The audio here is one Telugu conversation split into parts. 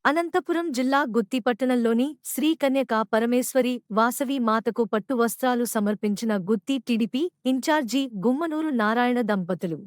అనంతపురం జిల్లా గుత్తి పట్టణంలోని శ్రీ కన్యకా పరమేశ్వరి వాసవి మాతకు పట్టు వస్త్రాలు సమర్పించిన గుత్తి టీడీపీ ఇన్ఛార్జి గుమ్మనూరు నారాయణ దంపతులు.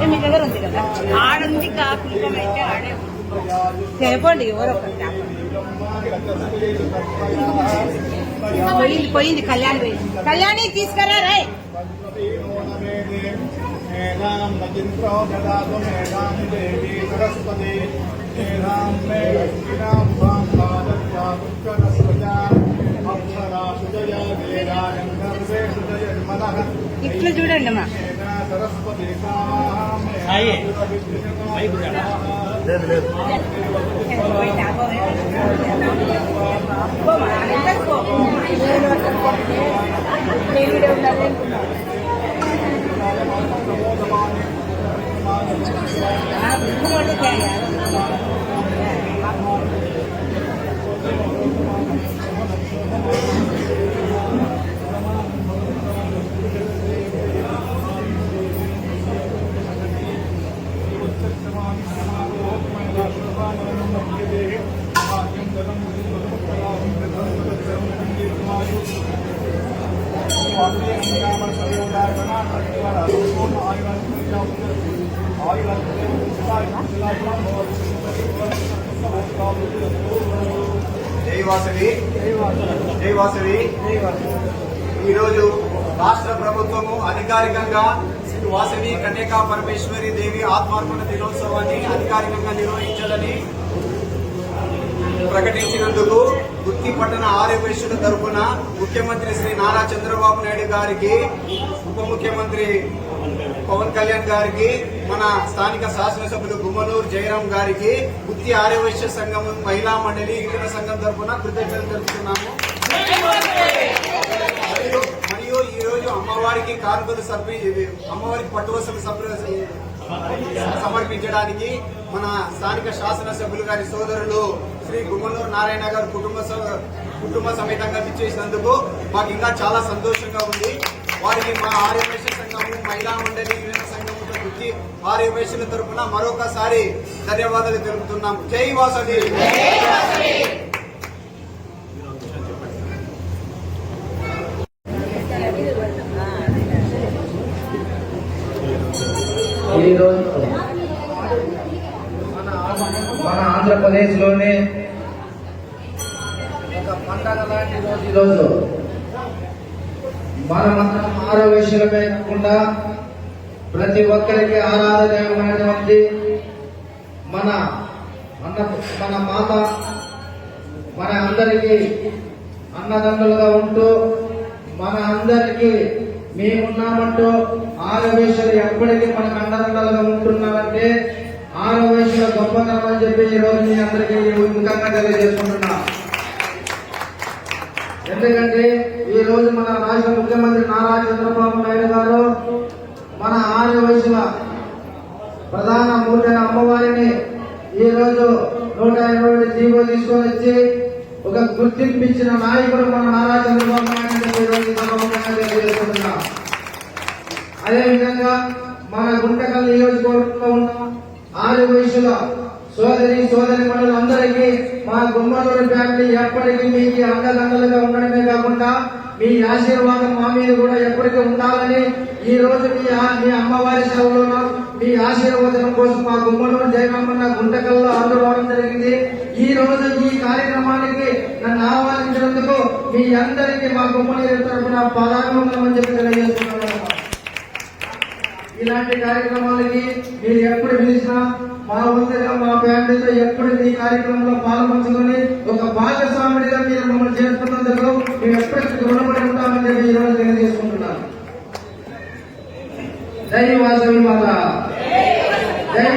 మీ దగ్గర ఉంది కదా, ఆడుంది కాకులకం అయితే ఆడే చెప్పండి. ఎవరో పోయింది పోయింది కళ్యాణి పోయింది. కళ్యాణి తీసుకురా రాయ్. ఇట్లా చూడండి అమ్మా. జై వాసవి, జై వాసవి. ఈరోజు రాష్ట్ర ప్రభుత్వము అధికారికంగా శ్రీ వాసవి కన్యకా పరమేశ్వరి దేవి ఆత్మార్పణ దినోత్సవాన్ని అధికారికంగా నిర్వహించాలని ప్రకటించినందుకు గుత్తి పట్టణ ఆర్యవైశ్యుల తరఫున ముఖ్యమంత్రి శ్రీ నారా చంద్రబాబు నాయుడు గారికి, ఉప ముఖ్యమంత్రి పవన్ కళ్యాణ్ గారికి, మన స్థానిక శాసనసభ్యులు గుమ్మనూరు జయరాం గారికి, గుత్తి ఆర్యవైశ్య సంఘం మహిళా మండలి యువజన సంఘం తరఫున కృతజ్ఞతలు తెలుపుతున్నాము. మరియు ఈ రోజు అమ్మవారికి కానుకలు అమ్మవారికి పట్టువసలు సమర్పించడానికి మన స్థానిక శాసనసభ్యులు గారి సోదరులు శ్రీ గుమ్మనూరు నారాయణ గారు కుటుంబ సమేతంగా ఇచ్చేసినందుకు మాకు ఇంకా చాలా సంతోషంగా ఉంది. వారికి మా ఆర్యవైశ్య సంఘము మహిళా మండలి యువజన సంఘము గుర్తి ఆర్యవైశ్యుల తరఫున మరొకసారి ధన్యవాదాలు తెలుపుతున్నాము. జై వాసవి. ఈరోజు మన ఆంధ్రప్రదేశ్ లోనే ఒక పండగ లాంటి రోజు ఈరోజు. మనమందరం ఆరోగ్యమే కాకుండా ప్రతి ఒక్కరికి ఆరాధనీయమైనటువంటి మన మాత మన అందరికీ అన్నదండలుగా ఉంటూ మన అందరికీ మేమున్నామంటూ ఆరోగ్యలు ఎప్పటికీ మనకు అండదండలుగా ఉంటున్నారంటే ఆరోగ్యల గొప్పతనం అని చెప్పి ఈ రోజు మీ అందరికీ ముఖ్యంగా తెలియజేసుకుంటున్నా. ఎందుకంటే ఈ రోజు మన రాష్ట్ర ముఖ్యమంత్రి నారా చంద్రబాబు నాయుడు గారు మన ఆర్యవైశ్యుల ప్రధాన మూర్తి అమ్మవారిని ఈ రోజు 120 జీవో తీసుకొని వచ్చి ఒక గుర్తింపించిన నాయకుడు మన నారా చంద్రబాబు నాయుడు తెలియజేస్తున్నా. అదేవిధంగా మన గుంటకల్ నియోజకవర్గంలో ఉన్న ఆర్యవైశ్యుల సోదరి మనులందరికీ మా గుమ్మనూరు ఫ్యామిలీ ఎప్పటికీ మీకు అండదండలుగా ఉండడమే కాకుండా మీ ఆశీర్వాదం మా మీద కూడా ఎప్పటికీ ఉండాలని ఈ రోజు మీ అమ్మవారి సేవలో మీ ఆశీర్వాదం కోసం మా గుమ్మనూరు జయరామన్న గుంటకల్లో అందుకోవడం జరిగింది. ఈ రోజు ఈ కార్యక్రమానికి నన్ను ఆహ్వానించినందుకు మీ అందరికీ మా గుమ్మనూరు తరఫున పాదాభివందనం అని చెప్పి తెలియజేస్తున్నాను. ఇలాంటి కార్యక్రమాలకి మీరు ఎప్పుడు పిలిచినా మా వంతుగా మా ఫ్యామిలీతో ఎప్పుడు మీ కార్యక్రమంలో పాల్పంచుకొని ఒక భాగస్వామిగా మీరు మమ్మల్ని చేసుకున్నందుకు మేము ఎప్పటికీ రుణపడి ఉంటామని చెప్పి ఈ రోజు తెలియజేసుకుంటున్నాను. జై వాసవి మాత, జై